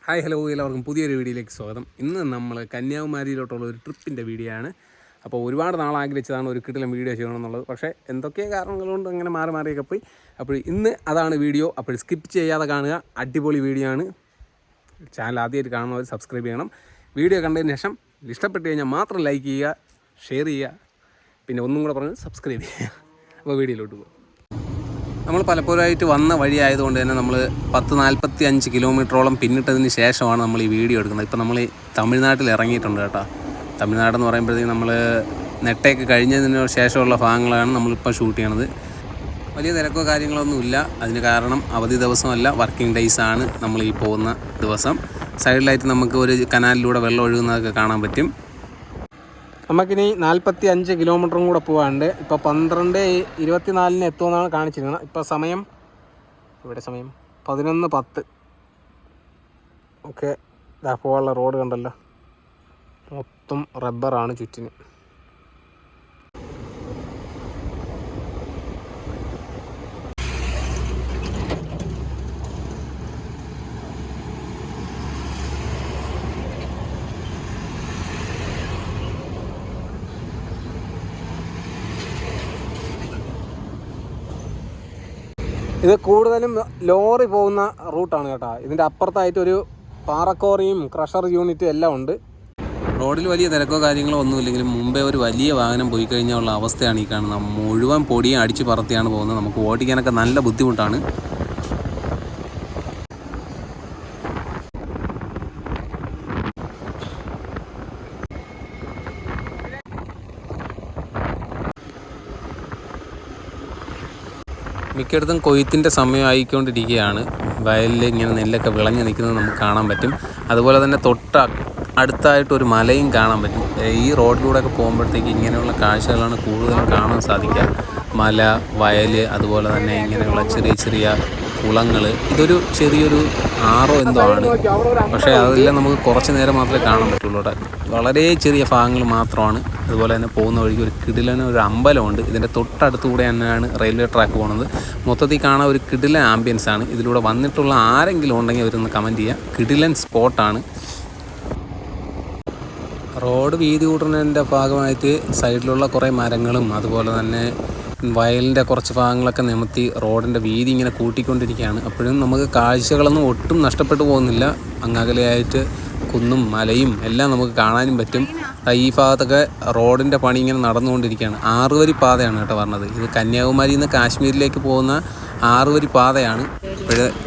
Hi hello എല്ലാവർക്കും പുതിയൊരു വീഡിയോയിലേക്ക് സ്വാഗതം. ഇന്ന് നമ്മൾ കന്യാകുമാരിയിലോട്ടുള്ള ഒരു ട്രിപ്പിൻ്റെ വീഡിയോ ആണ്. അപ്പോൾ ഒരുപാട് നാൾ ആഗ്രഹിച്ചതാണ് ഒരു കിടിലൻ വീഡിയോ ചെയ്യണമെന്നുള്ളത്. പക്ഷേ എന്തൊക്കെ കാരണങ്ങൾ കൊണ്ട് അങ്ങനെ മാറിയൊക്കെ പോയി. അപ്പോൾ ഇന്ന് അതാണ് വീഡിയോ. അപ്പോൾ സ്കിപ്പ് ചെയ്യാതെ കാണുക. അടിപൊളി വീഡിയോ ആണ്. ചാനൽ ആദ്യമായിട്ട് കാണുന്നവർ സബ്സ്ക്രൈബ് ചെയ്യണം. വീഡിയോ കണ്ടതിന് ശേഷം ഇഷ്ടപ്പെട്ട് കഴിഞ്ഞാൽ മാത്രം ലൈക്ക് ചെയ്യുക, ഷെയർ ചെയ്യുക, പിന്നെ ഒന്നും കൂടെ പറഞ്ഞ് സബ്സ്ക്രൈബ് ചെയ്യുക. അപ്പോൾ വീഡിയോയിലോട്ട് പോകും. നമ്മൾ പലപ്പോഴായിട്ട് വന്ന വഴി ആയതുകൊണ്ട് തന്നെ നമ്മൾ 45 കിലോമീറ്ററോളം പിന്നിട്ടതിന് ശേഷമാണ് നമ്മൾ ഈ വീഡിയോ എടുക്കുന്നത്. ഇപ്പോൾ നമ്മൾ തമിഴ്നാട്ടിൽ ഇറങ്ങിയിട്ടുണ്ട് കേട്ടോ. തമിഴ്നാടെന്ന് പറയുമ്പോഴത്തേക്കും നമ്മൾ നെട്ടേക്ക് കഴിഞ്ഞതിന് ശേഷമുള്ള ഭാഗങ്ങളാണ് നമ്മളിപ്പോൾ ഷൂട്ട് ചെയ്യണത്. വലിയ തിരക്കോ കാര്യങ്ങളൊന്നുമില്ല. അതിന് കാരണം അവധി ദിവസമല്ല, വർക്കിംഗ് ഡേയ്സ് ആണ് നമ്മൾ ഈ പോകുന്ന ദിവസം. സൈഡിലായിട്ട് നമുക്ക് ഒരു കനാലിലൂടെ വെള്ളം ഒഴുകുന്നതൊക്കെ കാണാൻ പറ്റും. നമുക്കിനി 45 കിലോമീറ്ററും കൂടെ പോകാണ്ട്. ഇപ്പോൾ 12:24 എത്തുമെന്നാണ് കാണിച്ചിരിക്കുന്നത്. ഇപ്പോൾ സമയം 11:10. ഓക്കെ, ഇതാ പോകാനുള്ള റോഡ് കണ്ടല്ലോ, മൊത്തം റബ്ബറാണ് ചുറ്റിന്. ഇത് കൂടുതലും ലോറി പോകുന്ന റൂട്ടാണ് കേട്ടോ. ഇതിൻ്റെ അപ്പുറത്തായിട്ടൊരു പാറക്കോറിയും ക്രഷർ യൂണിറ്റും എല്ലാം ഉണ്ട്. റോഡിൽ വലിയ തിരക്കോ കാര്യങ്ങളോ ഒന്നുമില്ലെങ്കിലും മുമ്പേ ഒരു വലിയ വാഹനം പോയി കഴിഞ്ഞാൽ ഉള്ള അവസ്ഥയാണ് ഈ കാണുന്നത്. മുഴുവൻ പൊടിയും അടിച്ച് പറത്തിയാണ് പോകുന്നത്. നമുക്ക് ഓടിക്കാനൊക്കെ നല്ല ബുദ്ധിമുട്ടാണ്. മിക്കയിടത്തും കൊയ്ത്തിൻ്റെ സമയമായിക്കൊണ്ടിരിക്കുകയാണ്. വയലിൽ ഇങ്ങനെ നെല്ലൊക്കെ വിളഞ്ഞ് നിൽക്കുന്നത് നമുക്ക് കാണാൻ പറ്റും. അതുപോലെ തന്നെ അടുത്തായിട്ടൊരു മലയും കാണാൻ പറ്റും. ഈ റോഡിലൂടെയൊക്കെ പോകുമ്പോഴത്തേക്ക് ഇങ്ങനെയുള്ള കാഴ്ചകളാണ് കൂടുതലും കാണാൻ സാധിക്കുക. മല, വയൽ, അതുപോലെ തന്നെ ഇങ്ങനെയുള്ള ചെറിയ ചെറിയ കുളങ്ങൾ. ഇതൊരു ചെറിയൊരു ആറോ എന്തോ ആണ്, പക്ഷേ അതെല്ലാം നമുക്ക് കുറച്ച് നേരം മാത്രമേ കാണാൻ പറ്റുള്ളൂ കേട്ടോ. വളരെ ചെറിയ ഭാഗങ്ങൾ മാത്രമാണ്. അതുപോലെ തന്നെ പോകുന്ന വഴിക്ക് ഒരു കിടിലൻ ഒരു അമ്പലമുണ്ട്. ഇതിൻ്റെ തൊട്ടടുത്തുകൂടെ തന്നെയാണ് റെയിൽവേ ട്രാക്ക് പോകുന്നത്. മൊത്തത്തിൽ കാണാൻ ഒരു കിടിലൻ ആംബിയൻസ് ആണ്. ഇതിലൂടെ വന്നിട്ടുള്ള ആരെങ്കിലും ഉണ്ടെങ്കിൽ അവരൊന്ന് കമൻറ്റ് ചെയ്യുക. കിടിലൻ സ്പോട്ടാണ്. റോഡ് വീതി കൂട്ടുന്നതിൻ്റെ ഭാഗമായിട്ട് സൈഡിലുള്ള കുറേ മരങ്ങളും അതുപോലെ തന്നെ വയലിൻ്റെ കുറച്ച് ഭാഗങ്ങളൊക്കെ നിമത്തി റോഡിൻ്റെ വീതി ഇങ്ങനെ കൂട്ടിക്കൊണ്ടിരിക്കുകയാണ്. അപ്പോഴും നമുക്ക് കാഴ്ചകളൊന്നും ഒട്ടും നഷ്ടപ്പെട്ടു പോകുന്നില്ല. അങ്ങകലെയായിട്ട് കുന്നും മലയും എല്ലാം നമുക്ക് കാണാനും പറ്റും. ഈ ഭാഗത്തൊക്കെ റോഡിൻ്റെ പണി ഇങ്ങനെ നടന്നുകൊണ്ടിരിക്കുകയാണ്. 6 വരി പാതയാണ് കേട്ടോ പറഞ്ഞത്. ഇത് കന്യാകുമാരിയിൽ നിന്ന് കാശ്മീരിലേക്ക് പോകുന്ന 6 വരി പാതയാണ്.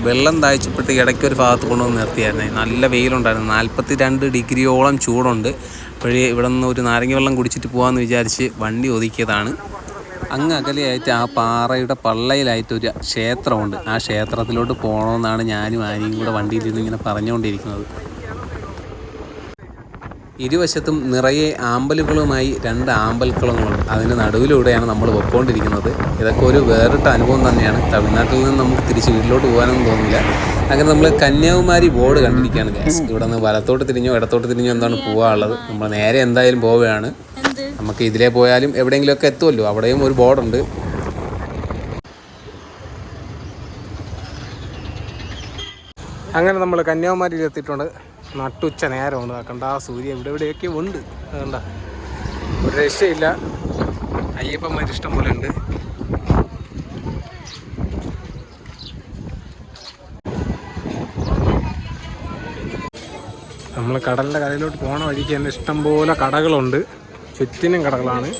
വെള്ളം താഴ്ചപ്പെട്ട് ഇടയ്ക്കൊരു ഭാഗത്ത് കൊണ്ടുവന്ന് നിർത്തിയായിരുന്നേ. നല്ല വെയിലുണ്ടായിരുന്നു. 42 ഡിഗ്രിയോളം ചൂടുണ്ട്. അപ്പോഴേ ഇവിടെ നിന്ന് ഒരു നാരങ്ങ വെള്ളം കുടിച്ചിട്ട് പോകാമെന്ന് വിചാരിച്ച് വണ്ടി ഒതുക്കിയതാണ്. അങ്ങ് അകലെയായിട്ട് ആ പാറയുടെ പള്ളയിലായിട്ടൊരു ക്ഷേത്രമുണ്ട്. ആ ക്ഷേത്രത്തിലോട്ട് പോകണമെന്നാണ് ഞാനും ആനിയും കൂടെ വണ്ടിയിലിരുന്ന് ഇങ്ങനെ പറഞ്ഞുകൊണ്ടിരിക്കുന്നത്. ഇരുവശത്തും നിറയെ ആമ്പലുകളുമായി 2 ആമ്പൽക്കുളങ്ങളുണ്ട്. അതിന് നടുവിലൂടെയാണ് നമ്മൾ പൊയ്ക്കൊണ്ടിരിക്കുന്നത്. ഇതൊക്കെ ഒരു വേറിട്ട അനുഭവം തന്നെയാണ്. തമിഴ്നാട്ടിൽ നിന്ന് നമുക്ക് തിരിച്ച് വീട്ടിലോട്ട് പോകാനൊന്നും തോന്നില്ല. അങ്ങനെ നമ്മൾ കന്യാകുമാരി ബോർഡ് കണ്ടിരിക്കുകയാണ് ഗൈസ്. ഇവിടെ നിന്ന് വലത്തോട്ട് തിരിഞ്ഞോ ഇടത്തോട്ട് തിരിഞ്ഞോ എന്താണ് പോകാനുള്ളത്. നമ്മൾ നേരെ എന്തായാലും പോവുകയാണ്. നമുക്ക് ഇതിലേ പോയാലും എവിടെയെങ്കിലുമൊക്കെ എത്തുമല്ലോ. അവിടെയും ഒരു ബോർഡുണ്ട്. അങ്ങനെ നമ്മൾ കന്യാകുമാരിയിൽ എത്തിയിട്ടുണ്ട്. നട്ടുച്ച നേരമുണ്ട്. കണ്ട ആ സൂര്യൻ എവിടെയൊക്കെ ഉണ്ട്. കണ്ട ഒരു രക്ഷയില്ല. അയ്യപ്പന്മാർ ഇഷ്ടം പോലെ ഉണ്ട്. നമ്മൾ കടലിൻ്റെ കരയിലോട്ട് പോകണ വഴിക്ക് തന്നെ ഇഷ്ടംപോലെ കടകളുണ്ട്. ചുറ്റിനും കടകളാണ്.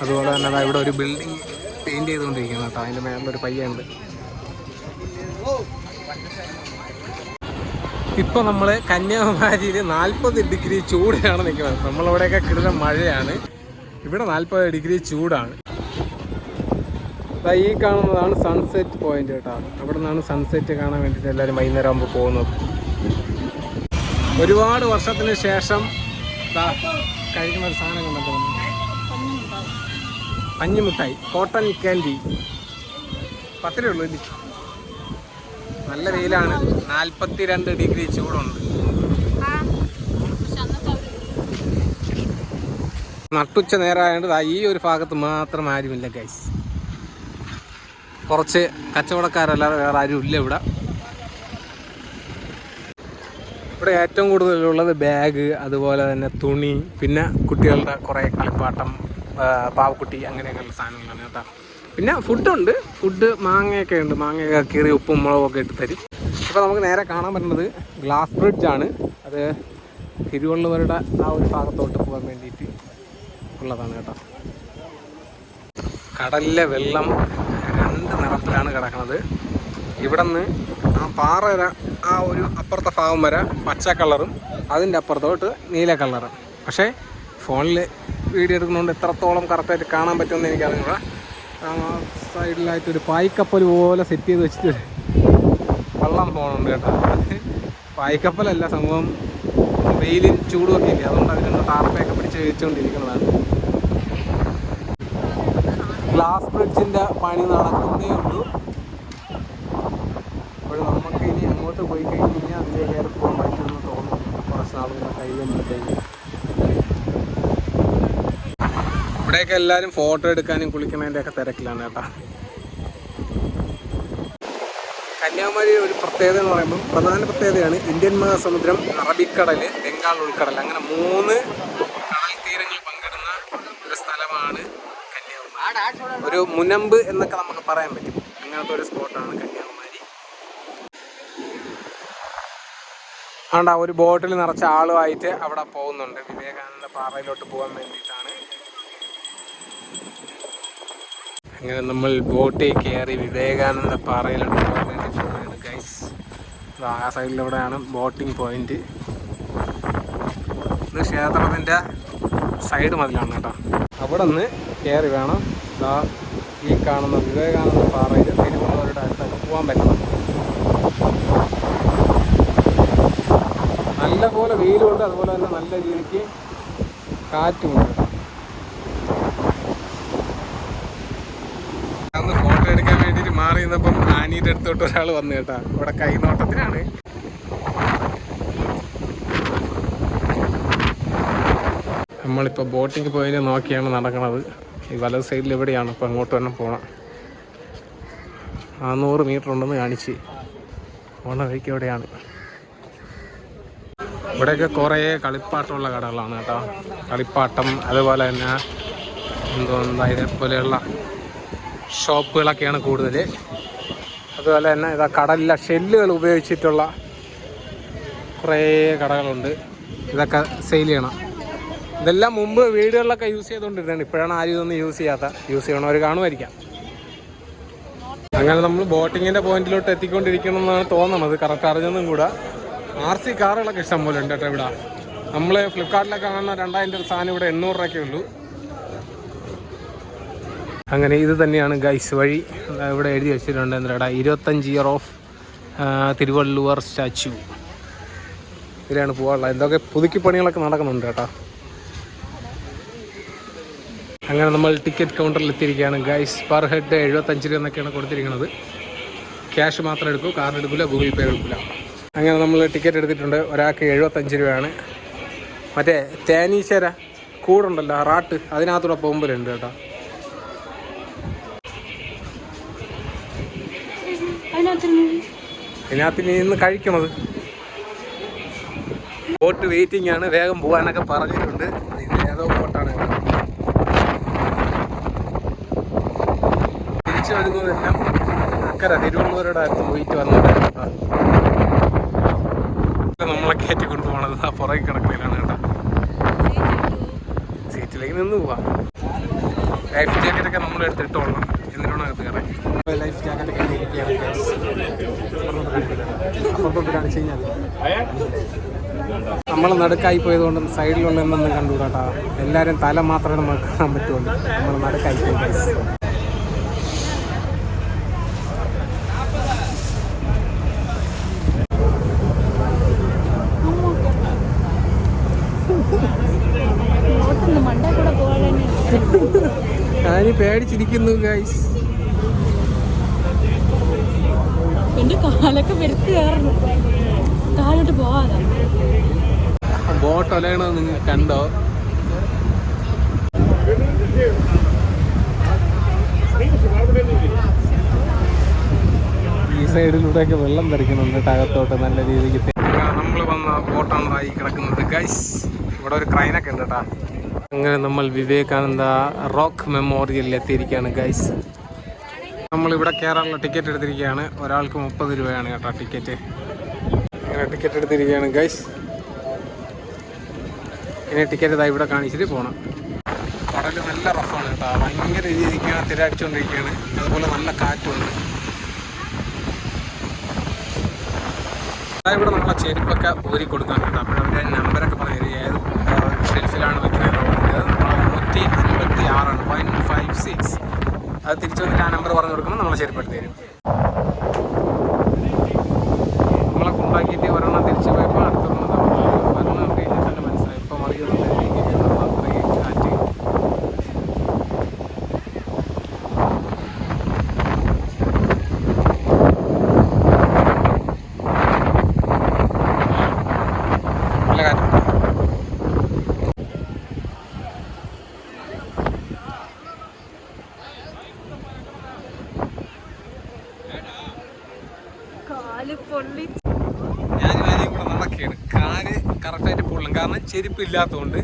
അതുപോലെ തന്നെ അതാ ഇവിടെ ഒരു ബിൽഡിങ് പെയിൻറ്റ് ചെയ്തുകൊണ്ടിരിക്കുന്നത് കേട്ടോ. അതിൻ്റെ മേളിലൊരു പയ്യുണ്ട്. ഇപ്പോൾ നമ്മൾ കന്യാകുമാരിയിൽ 40 ഡിഗ്രി ചൂടിലാണ് നിൽക്കുന്നത്. നമ്മളവിടെയൊക്കെ കിടന്ന മഴയാണ്. ഇവിടെ 40 ഡിഗ്രി ചൂടാണ്. ഈ കാണുന്നതാണ് സൺസെറ്റ് പോയിന്റ് കേട്ടോ. അവിടെ നിന്നാണ് സൺസെറ്റ് കാണാൻ വേണ്ടിയിട്ട് എല്ലാവരും വൈകുന്നേരം ആകുമ്പോൾ പോകുന്നത്. ഒരുപാട് വർഷത്തിന് ശേഷം കഴിക്കുന്ന ഒരു സാധനം കണ്ടപ്പോൾ പഞ്ഞിമുട്ടായി, കോട്ടൺ ക്യാൻഡി. 10 രൂപ ഉള്ളൂ ഇല്ലേ? നല്ല വെയിലാണ്. 42 ഡിഗ്രി ചൂടുണ്ട്. നട്ടുച്ച നേരമായതുകൊണ്ട് ഈ ഒരു ഭാഗത്ത് മാത്രം ആരുമില്ല ഗൈസ്. കുറച്ച് കച്ചവടക്കാരല്ലാതെ വേറെ ആരും ഇല്ല ഇവിടെ. ഇവിടെ ഏറ്റവും കൂടുതലുള്ളത് ബാഗ്, അതുപോലെ തന്നെ തുണി, പിന്നെ കുട്ടികളുടെ കുറേ കളിപ്പാട്ടം, പാവക്കുട്ടി, അങ്ങനെയൊക്കെയുള്ള സാധനങ്ങളാണ് കേട്ടോ. പിന്നെ ഫുഡുണ്ട്, ഫുഡ് മാങ്ങയൊക്കെ ഉണ്ട്, മാങ്ങയൊക്കെ കീറി ഉപ്പും മുളകൊക്കെ ഇട്ട് തരും. ഇപ്പോൾ നമുക്ക് നേരെ കാണാൻ പറ്റുന്നത് ഗ്ലാസ് ബ്രിഡ്ജാണ്. അത് തിരുവള്ളുവരുടെ ആ ഒരു ഭാഗത്തോട്ട് പോകാൻ വേണ്ടിയിട്ട് ഉള്ളതാണ് കേട്ടോ. കടലിലെ വെള്ളം 2 നിറത്തിലാണ് കിടക്കുന്നത്. ഇവിടെ നിന്ന് ആ പാറ ആ ഒരു അപ്പുറത്തെ ഭാഗം വരെ പച്ച കളറും അതിൻ്റെ അപ്പുറത്തോട്ട് നീല കളറും. പക്ഷേ ഫോണിൽ വീഡിയോ എടുക്കുന്നതുകൊണ്ട് എത്രത്തോളം കറക്റ്റായിട്ട് കാണാൻ പറ്റുമെന്ന് എനിക്കറിയില്ല. സൈഡിലായിട്ടൊരു പായ്ക്കപ്പൽ പോലെ സെറ്റ് ചെയ്ത് വെച്ചിട്ട് വെള്ളം പോകുന്നുണ്ട് കേട്ടോ. അത് പായ്ക്കപ്പലല്ല, സംഭവം വെയിലിൽ ചൂടുമൊക്കെ ഇല്ല, അതുകൊണ്ട് അതിനൊന്ന് ടാർപ്പയൊക്കെ പിടിച്ച് വെച്ചുകൊണ്ടിരിക്കുന്നതാണ്. ഗ്ലാസ് ബ്രിഡ്ജിൻ്റെ പണി നടക്കുന്നേ ഉള്ളൂ. അപ്പോൾ നമുക്ക് ഇനി അങ്ങോട്ട് പോയി കഴിഞ്ഞ് കഴിഞ്ഞാൽ അതിലേ കയറി പോകാൻ പറ്റുമെന്ന് തോന്നുന്നു. കുറച്ച് നാളുകൾ കഴിയുമ്പോഴത്തേക്ക് ഇവിടെയൊക്കെ എല്ലാവരും ഫോട്ടോ എടുക്കാനും കുളിക്കുന്നതിൻ്റെയൊക്കെ തിരക്കിലാണ് കേട്ടോ. കന്യാകുമാരി ഒരു പ്രത്യേകത എന്ന് പറയുമ്പോൾ പ്രധാന പ്രത്യേകതയാണ് ഇന്ത്യൻ മഹാസമുദ്രം, അറബിക്കടൽ, ബംഗാൾ ഉൾക്കടൽ, അങ്ങനെ 3 കടൽ തീരങ്ങൾ പങ്കിടുന്ന ഒരു സ്ഥലമാണ് കന്യാകുമാരി. ഒരു മുനമ്പ് എന്നൊക്കെ നമുക്ക് പറയാൻ പറ്റും. അങ്ങനത്തെ ഒരു സ്പോട്ടാണ് കന്യാകുമാരി. ആണ്ടാ ഒരു ബോട്ടിൽ നിറച്ച ആളുമായിട്ട് അവിടെ പോകുന്നുണ്ട്. വിവേകാനന്ദ പാറയിലോട്ട് പോകാൻ വേണ്ടിയിട്ടാണ്. അങ്ങനെ നമ്മൾ ബോട്ടിൽ കയറി വിവേകാനന്ദ പാറയിലോട്ട് പോകാൻ വേണ്ടിയിട്ടാണ് ഗൈസ്. ആ സൈഡിലൂടെയാണ് ബോട്ടിംഗ് പോയിന്റ്. ഇത് ക്ഷേത്രത്തിൻ്റെ സൈഡ് മതിലാണ് കേട്ടോ. അവിടെ നിന്ന് കയറി വേണം ഈ കാണുന്ന വിവേകാനന്ദ പാറയിൽ തിരുവനന്തപുരത്തെ അടുത്തൊക്കെ പോകാൻ പറ്റണം. നല്ലപോലെ വെയിലുണ്ട്, അതുപോലെ തന്നെ നല്ല രീതിക്ക് കാറ്റുമുണ്ട്. അന്ന് ഫോട്ടോ എടുക്കാൻ വേണ്ടിയിട്ട് മാറി നിന്നപ്പം ആനീൻ്റെ അടുത്തോട്ട് ഒരാൾ വന്നു കേട്ടാ. ഇവിടെ കൈനോട്ടത്തിനാണ്. നമ്മളിപ്പോൾ ബോട്ടിങ് പോയിന്റ് നോക്കിയാണ് നടക്കുന്നത്. ഈ വലത് സൈഡിൽ എവിടെയാണ്, ഇപ്പോൾ അങ്ങോട്ട് തന്നെ പോകണം. 400 മീറ്റർ ഉണ്ടെന്ന് കാണിച്ച് പോണ വഴിക്ക് എവിടെയാണ്. ഇവിടെയൊക്കെ കുറേ കളിപ്പാട്ടമുള്ള കടകളാണ് കേട്ടോ. കളിപ്പാട്ടം, അതുപോലെ തന്നെ ഇതേപോലെയുള്ള ഷോപ്പുകളൊക്കെയാണ് കൂടുതൽ. അതുപോലെ തന്നെ ഇതാ കടലിലെ ഷെല്ലുകൾ ഉപയോഗിച്ചിട്ടുള്ള കുറേ കടകളുണ്ട്. ഇതൊക്കെ സെയിൽ ചെയ്യണം. ഇതെല്ലാം മുമ്പ് വീടുകളിലൊക്കെ യൂസ് ചെയ്തുകൊണ്ടിരുന്നതാണ്. ഇപ്പോഴാണ് ആരും ഇതൊന്നും യൂസ് ചെയ്യണവർ കാണുമായിരിക്കാം. അങ്ങനെ നമ്മൾ ബോട്ടിങ്ങിൻ്റെ പോയിന്റിലോട്ട് എത്തിക്കൊണ്ടിരിക്കണമെന്നാണ് തോന്നുന്നത്. കറക്റ്റ് അറിഞ്ഞതും കൂടെ. RC കാറുകളൊക്കെ ഇഷ്ടം പോലെ ഉണ്ട് കേട്ടോ ഇവിടെ. നമ്മൾ ഫ്ലിപ്കാർട്ടിലൊക്കെ കാണുന്ന 2000 സാധനം ഇവിടെ 800 രൂപയ്ക്കേ ഉള്ളൂ. അങ്ങനെ ഇത് തന്നെയാണ് ഗൈസ് വഴി. ഇവിടെ എഴുതി വെച്ചിട്ടുണ്ട് എന്താ 25 ഇയർ ഓഫ് തിരുവള്ളുവർ സ്റ്റാച്യു. ഇതിലാണ് പോകാനുള്ളത്. എന്തൊക്കെ പുതുക്കി പണികളൊക്കെ നടക്കുന്നുണ്ട് കേട്ടോ. അങ്ങനെ നമ്മൾ ടിക്കറ്റ് കൗണ്ടറിൽ എത്തിയിരിക്കുകയാണ് ഗൈസ്. പെർ ഹെഡ് 75 രൂപ എന്നൊക്കെയാണ് കൊടുത്തിരിക്കുന്നത്. ക്യാഷ് മാത്രം എടുക്കൂ, കാർഡ് എടുക്കില്ല, ഗൂഗിൾ പേ എടുക്കില്ല. അങ്ങനെ നമ്മൾ ടിക്കറ്റ് എടുത്തിട്ടുണ്ട്. ഒരാൾക്ക് 75 രൂപയാണ്. മറ്റേ തേനീശ്വര കൂടുണ്ടല്ലോ, റാട്ട്, അതിനകത്തൂടെ പോകുമ്പോഴുണ്ട് കേട്ടോ. ഇതിനകത്ത് നിന്ന് കഴിക്കണത്. ബോട്ട് വെയിറ്റിംഗ് ആണ്, വേഗം പോകാനൊക്കെ പറഞ്ഞിട്ടുണ്ട്. ഇത് ഏതോ ബോട്ടാണ്. തിരിച്ചു വരുന്നതെല്ലാം അക്കര തിരുവനന്തപുരയുടെ അടുത്ത് പോയിട്ട് വന്നത് നമ്മളെ കയറ്റി കൊണ്ടുപോകണത് ആ പുറകെ കിടക്കുന്നതിലാണ് കേട്ടോ. സീറ്റിലേക്ക് നിന്ന് പോവാം. ലൈഫ് ജാക്കറ്റൊക്കെ നമ്മൾ എടുത്തിട്ടോളണം. എന്തിനാണ് അകത്ത് കയറാൻ. ലൈഫ് ജാക്കറ്റൊക്കെ അപ്പുറത്തോട്ട് കാണിച്ചു കഴിഞ്ഞാൽ നമ്മൾ നടുക്കായി പോയതുകൊണ്ട് സൈഡിലുള്ള എന്തൊന്നും കണ്ടുകൂടാട്ടാ. എല്ലാവരും തല മാത്രമേ നമുക്ക് കാണാൻ പറ്റുള്ളൂ. നമ്മൾ നടുക്കായി പോയി. ഞാനീ പേടിച്ചിരിക്കുന്നു ഗൈസ്. എന്റെ കാലൊക്കെ വെറുത്ത് കയറുന്നു. താഴോട്ട് പോവാതെ ബോട്ട് ഒലയണോ നിങ്ങൾ കണ്ടോ? ഈ സൈഡിലൂടെയൊക്കെ വെള്ളം തെറിക്കുന്നുണ്ട് അകത്തോട്ട് നല്ല രീതിക്ക്. നമ്മൾ വന്ന പോകുന്ന ബോട്ടാണ് ഈ കിടക്കുന്നത് ഗൈസ്. ഇവിടെ ഒരു ക്രൈനൊക്കെ ഉണ്ട് കേട്ടോ. അങ്ങനെ നമ്മൾ വിവേകാനന്ദ റോക്ക് മെമ്മോറിയലിൽ എത്തിയിരിക്കുകയാണ് ഗൈസ്. നമ്മളിവിടെ കയറാനുള്ള ടിക്കറ്റ് എടുത്തിരിക്കുകയാണ്. ഒരാൾക്ക് 30 രൂപയാണ് കേട്ടോ ടിക്കറ്റ്. അങ്ങനെ ടിക്കറ്റ് എടുത്തിരിക്കുകയാണ് ഗൈസ്. ഇനി ടിക്കറ്റ് ഇതാ ഇവിടെ കാണിച്ചിട്ട് പോകണം. കടൽ നല്ല റഫാണ് കേട്ടോ. ഭയങ്കര രീതിക്കാണ് തിരടിച്ചുകൊണ്ടിരിക്കുകയാണ്. അതുപോലെ നല്ല കാറ്റുണ്ട്. ഇവിടെ നമ്മളെ ചെരുപ്പൊക്കെ ഊരി കൊടുക്കാൻ കേട്ടോ. അപ്പോൾ അവരുടെ നമ്പറൊക്കെ പറഞ്ഞു ഏത് ഷെൽഫിലാണ് വെക്കുന്നത്. 156 156. അത് തിരിച്ചു വന്നിട്ട് ആ നമ്പർ പറഞ്ഞു കൊടുക്കുമ്പോൾ നമ്മളെ ചെരുപ്പെടുത്ത് തരും. നമ്മളെ കൊണ്ടാക്കിയിട്ട് ഒരെണ്ണം തിരിച്ചു പോയപ്പോൾ അടുത്തൊരെണ്ണം ഒരെണ്ണം കഴിഞ്ഞാൽ തന്നെ മനസ്സിലായി. ഇപ്പോൾ മറിയുന്നത് അത്രയും കാറ്റ്. നല്ല കാറ്റ്. ഞാൻ കാര്യം കൂടെ നടക്കുകയാണ്. കാല് കറക്റ്റായിട്ട് പൊള്ളും, കാരണം ചെരുപ്പില്ലാത്തതുകൊണ്ട്.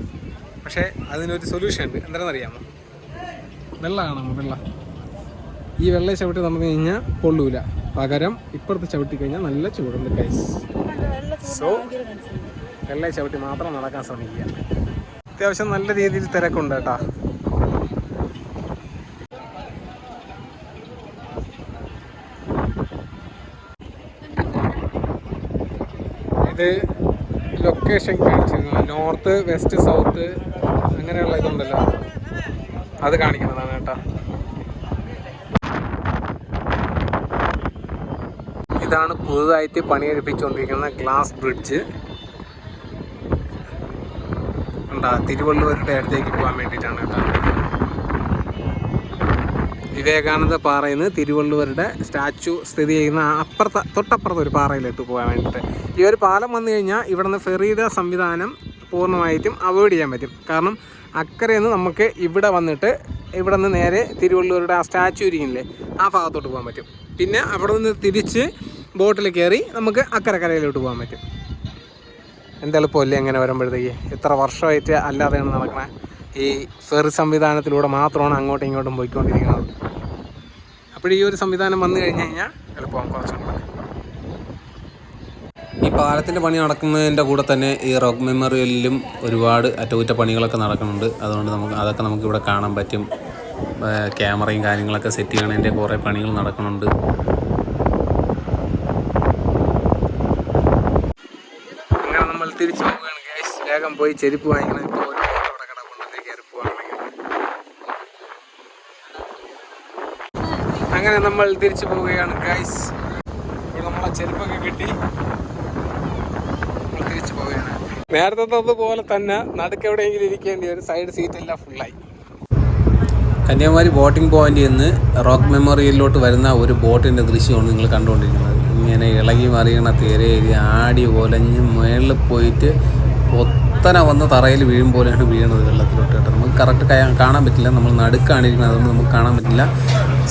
പക്ഷേ അതിനൊരു സൊല്യൂഷൻ ഉണ്ട്. എന്താണെന്നറിയാമോ? വെള്ളമാണ് വെള്ളം. ഈ വെള്ളം ചവിട്ടി നടന്നു കഴിഞ്ഞാൽ പൊള്ളൂല. പകരം ഇപ്പുറത്ത് ചവിട്ടി കഴിഞ്ഞാൽ നല്ല ചൂടുണ്ട് ഗൈസ്. സോ വെള്ളം ചവിട്ടി മാത്രം നടക്കാൻ ശ്രമിക്കുക. അത്യാവശ്യം നല്ല രീതിയിൽ തിരക്കുണ്ട് കേട്ടോ. ഇത് ലൊക്കേഷൻ കാണിച്ചിരുന്നു. നോർത്ത് വെസ്റ്റ് സൗത്ത് അങ്ങനെയുള്ള ഇതുണ്ടല്ലോ, അത് കാണിക്കുന്നതാണ് കേട്ടോ. ഇതാണ് പുതുതായിട്ട് പണിയെടുപ്പിച്ചുകൊണ്ടിരിക്കുന്ന ഗ്ലാസ് ബ്രിഡ്ജ്. ഉണ്ടാ തിരുവള്ളുവരുടെ അടുത്തേക്ക് പോകാൻ വേണ്ടിയിട്ടാണ് കേട്ടോ. വിവേകാനന്ദ പാറയിൽ നിന്ന് തിരുവള്ളുവരുടെ സ്റ്റാച്ചു സ്ഥിതി ചെയ്യുന്ന തൊട്ടപ്പുറത്ത് ഒരു പാറയിലിട്ട് പോകാൻ വേണ്ടിയിട്ട്. ഈ ഒരു പാലം വന്നു കഴിഞ്ഞാൽ ഇവിടെ നിന്ന് ഫെറിയുടെ സംവിധാനം പൂർണ്ണമായിട്ടും അവോയ്ഡ് ചെയ്യാൻ പറ്റും. കാരണം അക്കരെ നിന്ന് നമുക്ക് ഇവിടെ വന്നിട്ട് ഇവിടെ നിന്ന് നേരെ തിരുവള്ളുവരുടെ ആ സ്റ്റാച്ചു ഇരിക്കുന്നില്ലേ, ആ ഭാഗത്തോട്ട് പോകാൻ പറ്റും. പിന്നെ അവിടെ നിന്ന് തിരിച്ച് ബോട്ടിൽ കയറി നമുക്ക് അക്കരെ കരയിലോട്ട് പോകാൻ പറ്റും. എന്തെളുപ്പമല്ലേ അങ്ങനെ വരുമ്പോഴത്തേക്ക്? എത്ര വർഷമായിട്ട് അല്ലാതെയാണ് നടക്കണേ. ഈ ഫെറി സംവിധാനത്തിലൂടെ മാത്രമാണ് അങ്ങോട്ടും ഇങ്ങോട്ടും പോയിക്കൊണ്ടിരിക്കുന്നത്. അപ്പോൾ ഈ ഒരു സംവിധാനം വന്നു കഴിഞ്ഞ് കഴിഞ്ഞാൽ എളുപ്പമാകും കുറച്ചും കൂടെ. ഈ പാലത്തിൻ്റെ പണി നടക്കുന്നതിൻ്റെ കൂടെ തന്നെ ഈ റോക്ക് മെമ്മോറിയലിലും ഒരുപാട് അറ്റകുറ്റപ്പണികളൊക്കെ നടക്കുന്നുണ്ട്. അതുകൊണ്ട് അതൊക്കെ നമുക്ക് ഇവിടെ കാണാൻ പറ്റും. ക്യാമറയും കാര്യങ്ങളൊക്കെ സെറ്റ് ചെയ്യണതിൻ്റെ കുറേ പണികൾ നടക്കുന്നുണ്ട്. അങ്ങനെ നമ്മൾ തിരിച്ചു പോവുകയാണ് ഗൈസ്. വേഗം പോയി ചെരുപ്പ് വാങ്ങിക്കണം. ഇപ്പോൾ ഒരു അവിടെ കിടപ്പുണ്ട്, കയറി പോവാണെങ്കിൽ. അങ്ങനെ നമ്മൾ തിരിച്ചു പോവുകയാണ് ഗൈസ്. ഇപ്പോൾ നമ്മളെ ചെരുപ്പൊക്കെ കിട്ടി നമ്മൾ തിരിച്ചു പോവുകയാണ്. നേരത്തെ പോലെ തന്നെ നടുക്ക് എവിടെയെങ്കിലും ഇരിക്കേണ്ടി ഒരു സൈഡ് സീറ്റെല്ലാം ഫുള്ളായി. കന്യാകുമാരി ബോട്ടിംഗ് പോയിന്റിൽ നിന്ന് റോക്ക് മെമ്മോറിയലിലോട്ട് വരുന്ന ഒരു ബോട്ടിൻ്റെ ദൃശ്യമാണ് നിങ്ങൾ കണ്ടുകൊണ്ടിരിക്കുന്നത്. ഇങ്ങനെ ഇളകി മറിയണ തിരയിൽ ആടി ഒലഞ്ഞ് മേളിൽ പോയിട്ട് ഒത്തന വന്ന് തറയിൽ വീഴും പോലെയാണ് വീഴുന്നത് വെള്ളത്തിലോട്ട് കേട്ടോ. നമുക്ക് കറക്റ്റ് കാണാൻ പറ്റില്ല. നമ്മൾ നടുക്കാണ് ഇരിക്കുന്നത്, അതുകൊണ്ട് നമുക്ക് കാണാൻ പറ്റില്ല.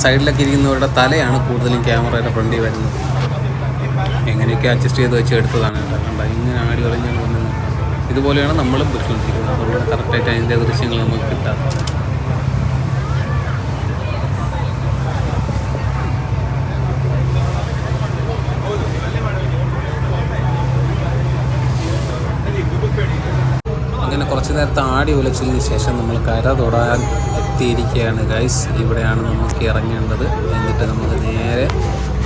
സൈഡിലൊക്കെ ഇരിക്കുന്നവരുടെ തലയാണ് കൂടുതലും ക്യാമറയുടെ ഫ്രണ്ടിൽ വരുന്നത്. എങ്ങനെയൊക്കെ അഡ്ജസ്റ്റ് ചെയ്ത് വെച്ച് എടുത്തതാണ് കേട്ടോ. കണ്ടോ ഇങ്ങനെ ആടി ഒലഞ്ഞാൽ വന്നത്. ഇതുപോലെയാണ് നമ്മളും പൊയ്ക്കൊണ്ടിരിക്കുന്നത്. അതുകൊണ്ട് കറക്റ്റായിട്ട് അതിൻ്റെ ദൃശ്യങ്ങൾ നമുക്ക് കിട്ടാറ്. അങ്ങനെ കുറച്ച് നേരത്തെ ആടി ഉലച്ചതിന് ശേഷം നമ്മൾ കര തൊടാൻ എത്തിയിരിക്കുകയാണ് ഗൈസ്. ഇവിടെയാണ് നമുക്ക് ഇറങ്ങേണ്ടത്. എന്നിട്ട് നമ്മൾ നേരെ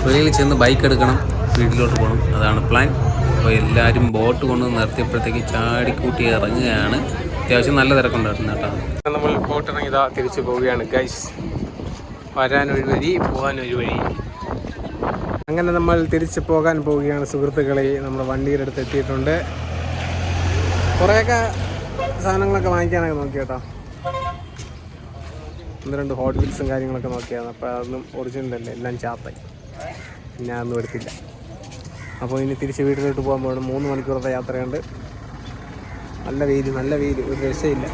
വെളിയിൽ ചെന്ന് ബൈക്ക് എടുക്കണം, വീട്ടിലോട്ട് പോകണം. അതാണ് പ്ലാൻ. അപ്പോൾ എല്ലാവരും ബോട്ട് കൊണ്ട് നിർത്തിയപ്പോഴത്തേക്ക് ചാടിക്കൂട്ടി ഇറങ്ങുകയാണ്. അത്യാവശ്യം നല്ല തിരക്കുണ്ടായിരുന്നു കേട്ടോ. നമ്മൾ ബോട്ട് ഇറങ്ങി ഇതാ തിരിച്ചു പോവുകയാണ് ഗൈസ്. വരാനൊരു വഴി, പോകാനൊരു വഴി. അങ്ങനെ നമ്മൾ തിരിച്ചു പോകാൻ പോവുകയാണ് സുഹൃത്തുക്കളെ. നമ്മൾ വണ്ടിയുടെ അടുത്ത് എത്തിയിട്ടുണ്ട്. കുറേയൊക്കെ സാധനങ്ങളൊക്കെ വാങ്ങിക്കാനൊക്കെ നോക്കി കേട്ടോ. 1-2 ഹോട്ട് വീൽസും കാര്യങ്ങളൊക്കെ നോക്കിയാണ്. അപ്പോൾ അതൊന്നും ഒറിജിനൽ അല്ല, എല്ലാം ചാത്തായി. ഞാൻ ഒന്നും എടുത്തില്ല. അപ്പോൾ ഇനി തിരിച്ച് വീട്ടിലോട്ട് പോകാൻ പോകണം. 3 മണിക്കൂറത്തെ യാത്രയുണ്ട്. നല്ല വെയിൽ, ഒരു രക്ഷയില്ല.